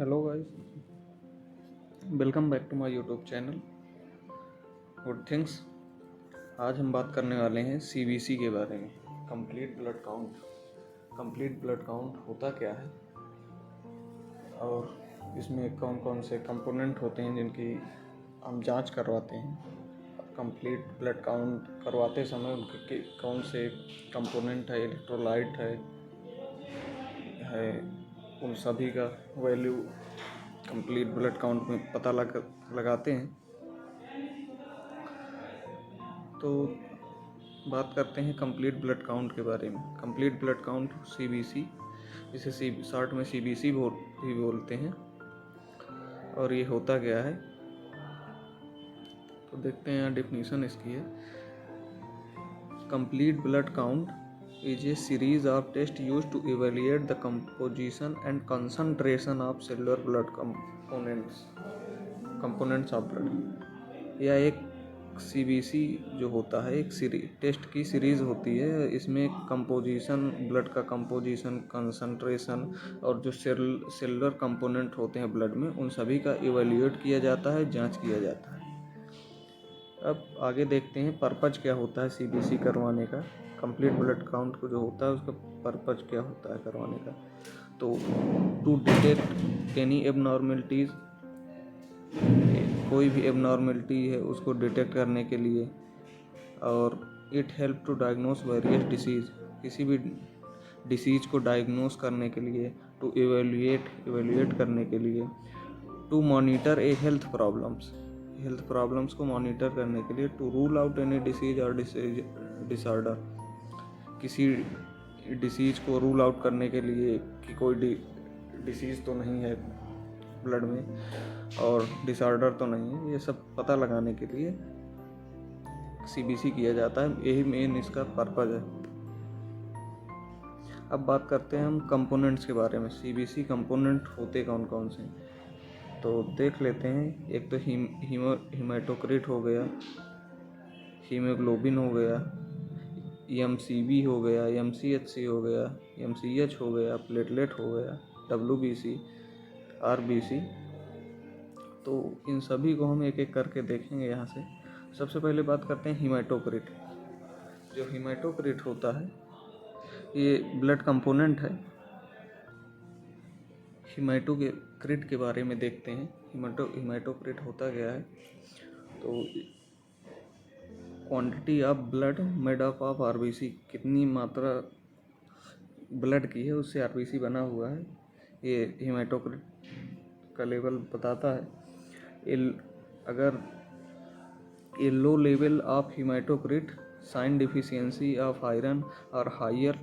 Hello guys, welcome back to my YouTube channel good things. आज हम बात करने वाले हैं सीबीसी के बारे में। Complete blood count. Complete blood count होता क्या है और इसमें कौन कौन से कंपोनेंट होते हैं जिनकी हम जांच करवाते हैं। कंप्लीट ब्लड काउंट करवाते समय उनके कौन से कंपोनेंट है, इलेक्ट्रोलाइट है उन सभी का वैल्यू कंप्लीट ब्लड काउंट में पता लगाते हैं। तो बात करते हैं कंप्लीट ब्लड काउंट के बारे में। कंप्लीट ब्लड काउंट सीबीसी, इसे शॉर्ट में सीबीसी भी बोलते हैं। और ये होता क्या है तो देखते हैं, यहाँ डेफिनेशन इसकी है। Complete blood count is a series of tests used to evaluate the composition and concentration of cellular blood components of blood। यह एक सीबीसी जो होता है एक टेस्ट की सीरीज होती है। इसमें कंपोजिशन, ब्लड का कंपोजिशन, कंसंट्रेशन और जो सेलुलर कंपोनेंट होते हैं ब्लड में, उन सभी का इवेल्युएट किया जाता है, जांच किया जाता है। अब आगे देखते हैं पर्पज क्या होता है सीबीसी करवाने का। कंप्लीट ब्लड काउंट को जो होता है उसका पर्पज क्या होता है करवाने का। तो टू डिटेक्ट एनी एबनॉर्मेलिटीज, कोई भी एबनॉर्मेलिटी है उसको डिटेक्ट करने के लिए। और it help to diagnose various disease, किसी भी डिसीज को डायग्नोस करने के लिए। टू इवेल्युएट करने के लिए। To monitor a health problems को मॉनिटर करने के लिए। To rule out any disease और डिसऑर्डर, किसी डिसीज को रूल आउट करने के लिए कि कोई डिसीज तो नहीं है ब्लड में और डिसऑर्डर तो नहीं है, ये सब पता लगाने के लिए सीबीसी किया जाता है। यही मेन इसका पर्पज है। अब बात करते हैं हम कंपोनेंट्स के बारे में। सीबीसी कंपोनेंट होते कौन कौन से, तो देख लेते हैं। एक तो हीमेटोक्रिट हो गया, हीमोग्लोबिन हो गया, एमसीबी हो गया, एमसीएचसी हो गया, एमसीएच हो गया, प्लेटलेट हो गया, डब्ल्यूबीसी, आरबीसी। तो इन सभी को हम एक एक करके देखेंगे यहाँ से। सबसे पहले बात करते हैं हीमेटोक्रिट। जो हीमेटोक्रिट होता है ये ब्लड कंपोनेंट है। हीमेटोक्रिट के बारे में देखते हैं। हीमेटोक्रिट होता क्या है, तो quantity of blood made up of RBC, कितनी मात्रा ब्लड की है उससे आरबीसी बना हुआ है, ये हीमेटोक्रिट का लेवल बताता है। अगर A low level of haematocrit sign deficiency of iron और higher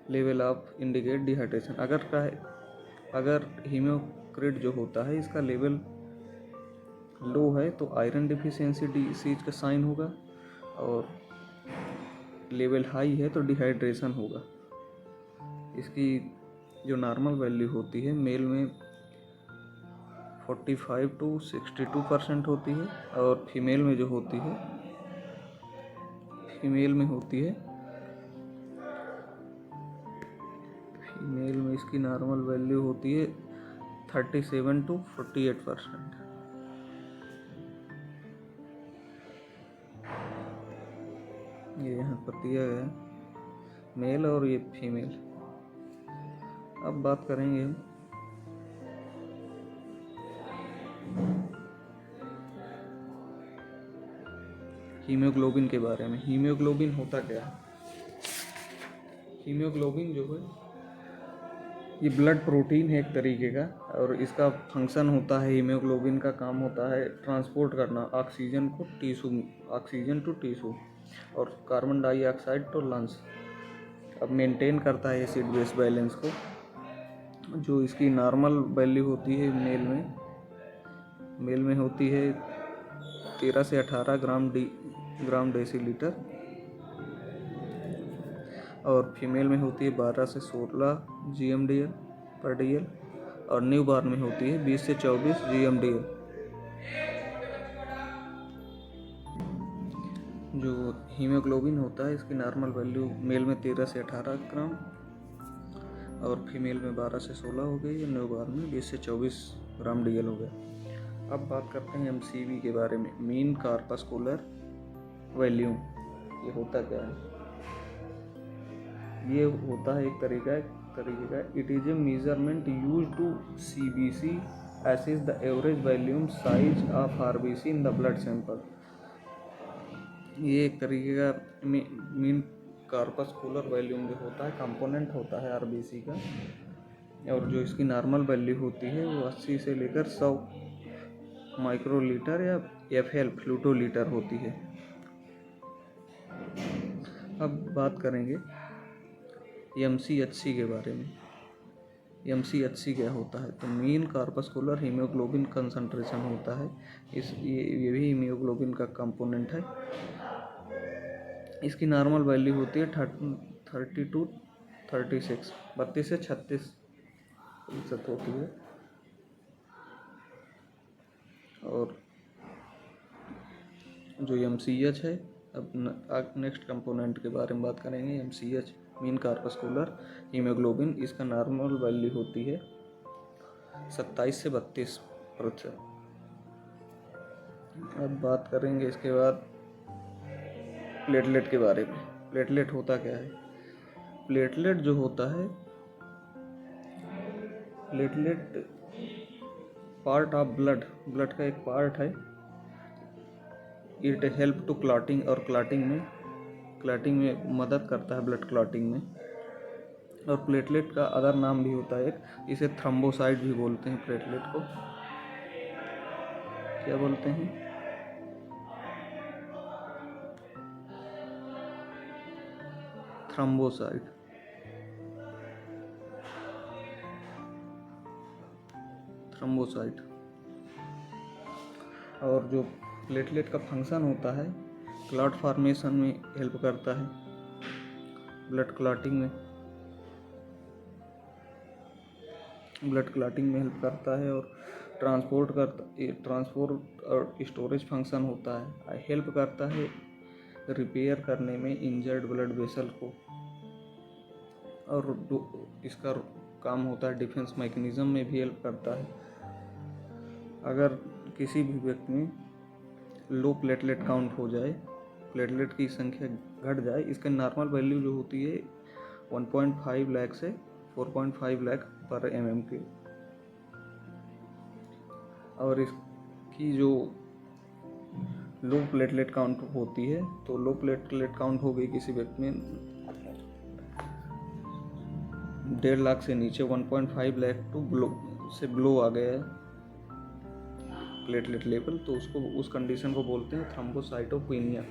level of indicate dehydration. अगर हीमोक्रिट जो होता है इसका लेवल लो है तो आयरन डिफिशियंसी डिसीज का साइन होगा, और लेवल हाई है तो डिहाइड्रेशन होगा। इसकी जो नॉर्मल वैल्यू होती है मेल में 45 to 62% होती है, और फीमेल में जो होती है, फीमेल में इसकी नॉर्मल वैल्यू होती है 37 to 48%। ये यहाँ पर दिया गया मेल और ये फीमेल। अब बात करेंगे हीमोग्लोबिन के बारे में। हीमोग्लोबिन होता क्या है। हीमोग्लोबिन जो है ये ब्लड प्रोटीन है एक तरीके का, और इसका फंक्शन होता है, हीमोग्लोबिन का काम होता है ट्रांसपोर्ट करना ऑक्सीजन टू टिश्यू और कार्बन डाइऑक्साइड टू लंग्स। अब मेंटेन करता है एसिड बेस बैलेंस को। जो इसकी नॉर्मल वैल्यू होती है मेल में होती है 13 से 18 ग्राम डेसीलीटर, और फीमेल में होती है 12 से 16 GMDL पर DL, और न्यू बॉर्न में होती है 20 से 24 GMDL। जो हीमोग्लोबिन होता है इसकी नॉर्मल वैल्यू मेल में 13 से 18 ग्राम और फीमेल में 12 से 16 हो गई और न्यूबॉर्न में 20 से 24 ग्राम DL हो गया। अब बात करते हैं MCV के बारे में, मीन कार्पस्कुलर वॉल्यूम। ये होता क्या है? ये होता है एक तरीका का it is a measurement use to CBC assess the average volume size of RBC in the blood sample। ये एक तरीके का मीन कार्पस्कुलर वॉल्यूम जो होता है कंपोनेंट होता है RBC का, और जो इसकी नॉर्मल वैल्यू होती है वो 80 से लेकर 100 माइक्रोलीटर या FL फ्लूटोलीटर होती है। अब बात करेंगे MCHC के बारे में। MCHC क्या होता है? तो मीन कार्पस्कुलर हीमोग्लोबिन कंसंट्रेशन होता है। ये भी हीमोग्लोबिन का कंपोनेंट है। इसकी नॉर्मल वैल्यू होती है 30 to 36, 32 से 36% होती है। और जो MCH है, अब नेक्स्ट कंपोनेंट के बारे में बात करेंगे। MCH मीन कार्पस्कुलर हीमोग्लोबिन, इसका नॉर्मल वैल्यू होती है 27 से 32%। अब बात करेंगे इसके बाद प्लेटलेट के बारे में। प्लेटलेट होता क्या है? प्लेटलेट जो होता है, प्लेटलेट पार्ट ऑफ ब्लड का एक पार्ट है। इट हेल्प टू क्लॉटिंग, और क्लॉटिंग में मदद करता है, ब्लड क्लॉटिंग में। और प्लेटलेट का अदर नाम भी होता है एक, इसे थ्रोम्बोसाइट भी बोलते हैं। प्लेटलेट को क्या बोलते हैं? थ्रोम्बोसाइट। और जो प्लेटलेट का फंक्शन होता है, क्लॉट फॉर्मेशन में हेल्प करता है, ब्लड क्लॉटिंग में हेल्प करता है, और ट्रांसपोर्ट और स्टोरेज फंक्शन होता है। हेल्प करता है रिपेयर करने में इंजर्ड ब्लड वेसल को, और इसका काम होता है डिफेंस मैकेनिज्म में भी हेल्प करता है। अगर किसी भी व्यक्ति में लो प्लेटलेट काउंट हो जाए, प्लेटलेट की संख्या घट जाए, इसका नॉर्मल वैल्यू जो होती है 1.5 लाख से 4.5 लाख पर mm के, और इसकी जो लो प्लेटलेट काउंट होती है, तो लो प्लेटलेट काउंट हो गई किसी व्यक्ति में 1.5 लाख से नीचे 1.5 लाख से बिलो आ गया है प्लेटलेट लेवल, तो उस कंडीशन को बोलते हैं थ्रोम्बोसाइटोपेनिया।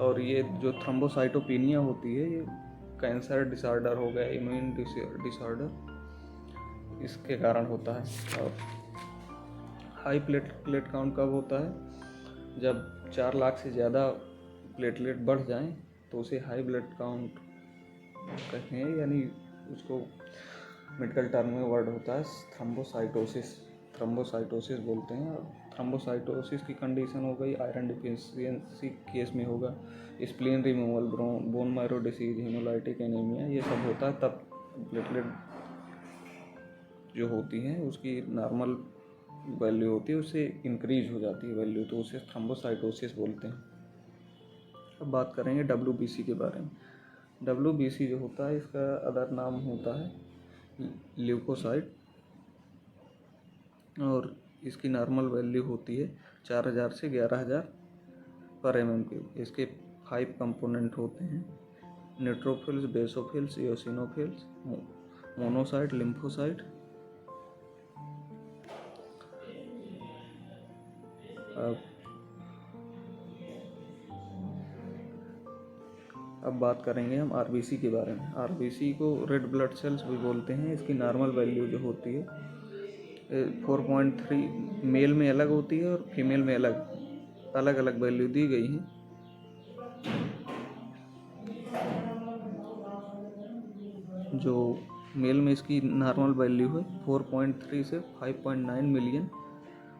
और ये जो थ्रोम्बोसाइटोपेनिया होती है, ये कैंसर डिसऑर्डर हो गया, इम्यून डिसऑर्डर, इसके कारण होता है। और हाई प्लेटलेट काउंट कब होता है? जब 4 लाख से ज़्यादा प्लेटलेट बढ़ जाएं, तो उसे हाई ब्लड काउंट कहते हैं, यानी उसको मेडिकल टर्म में वर्ड होता है थ्रोम्बोसाइटोसिस बोलते हैं। और थ्रोम्बोसाइटोसिस की कंडीशन हो गई आयरन डिफिशियंसी केस में होगा, spleen removal, bone marrow disease, haemolytic anaemia, ये सब होता है। तब प्लेटलेट जो होती है उसकी नॉर्मल वैल्यू होती है, उससे इंक्रीज हो जाती है वैल्यू, तो उसे थ्रोम्बोसाइटोसिस बोलते हैं। अब बात करेंगे WBC के बारे में। WBC जो होता है, इसका अदर नाम होता है ल्यूकोसाइट, और इसकी नॉर्मल वैल्यू होती है 4000 से 11000 पर mm के। इसके 5 कंपोनेंट होते हैं, neutrophils, basophils, eosinophils, monocyte, lymphocyte. अब बात करेंगे हम RBC के बारे में। RBC को रेड ब्लड सेल्स भी बोलते हैं। इसकी नॉर्मल वैल्यू जो होती है 4.3, मेल में अलग होती है और फीमेल में अलग अलग वैल्यू दी गई हैं। जो मेल में इसकी नॉर्मल वैल्यू है 4.3 से 5.9 मिलियन,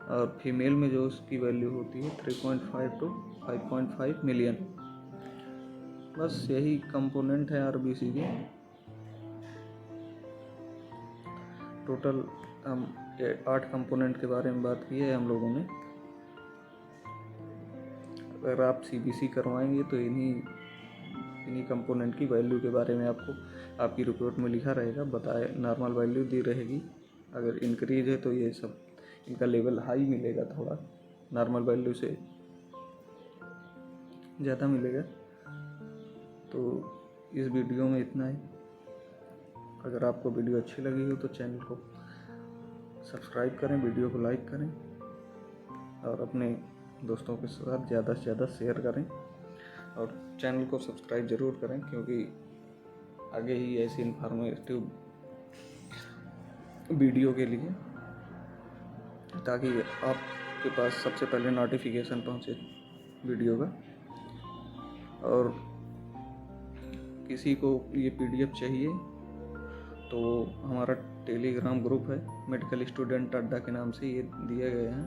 और फीमेल में जो उसकी वैल्यू होती है 3.5 to 5.5 मिलियन। बस यही कंपोनेंट है RBC के। टोटल हम 8 कंपोनेंट के बारे में बात की है हम लोगों ने। अगर आप CBC करवाएंगे तो इन्हीं कंपोनेंट की वैल्यू के बारे में आपको आपकी रिपोर्ट में लिखा रहेगा, बताए नॉर्मल वैल्यू दी रहेगी। अगर इंक्रीज है तो ये सब इनका लेवल हाई मिलेगा, थोड़ा नॉर्मल वैल्यू से ज़्यादा मिलेगा। तो इस वीडियो में इतना ही। अगर आपको वीडियो अच्छी लगी हो तो चैनल को सब्सक्राइब करें, वीडियो को लाइक करें और अपने दोस्तों के साथ ज़्यादा से ज़्यादा शेयर करें और चैनल को सब्सक्राइब ज़रूर करें, क्योंकि आगे ही ऐसी इन्फॉर्मेटिव वीडियो के लिए, ताकि आपके पास सबसे पहले नोटिफिकेशन पहुंचे वीडियो का। और किसी को ये PDF चाहिए तो हमारा टेलीग्राम ग्रुप है, मेडिकल स्टूडेंट अड्डा के नाम से ये दिए गए हैं,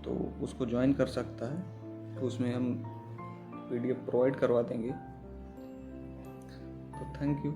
तो उसको ज्वाइन कर सकता है। तो उसमें हम PDF प्रोवाइड करवा देंगे। तो थैंक यू।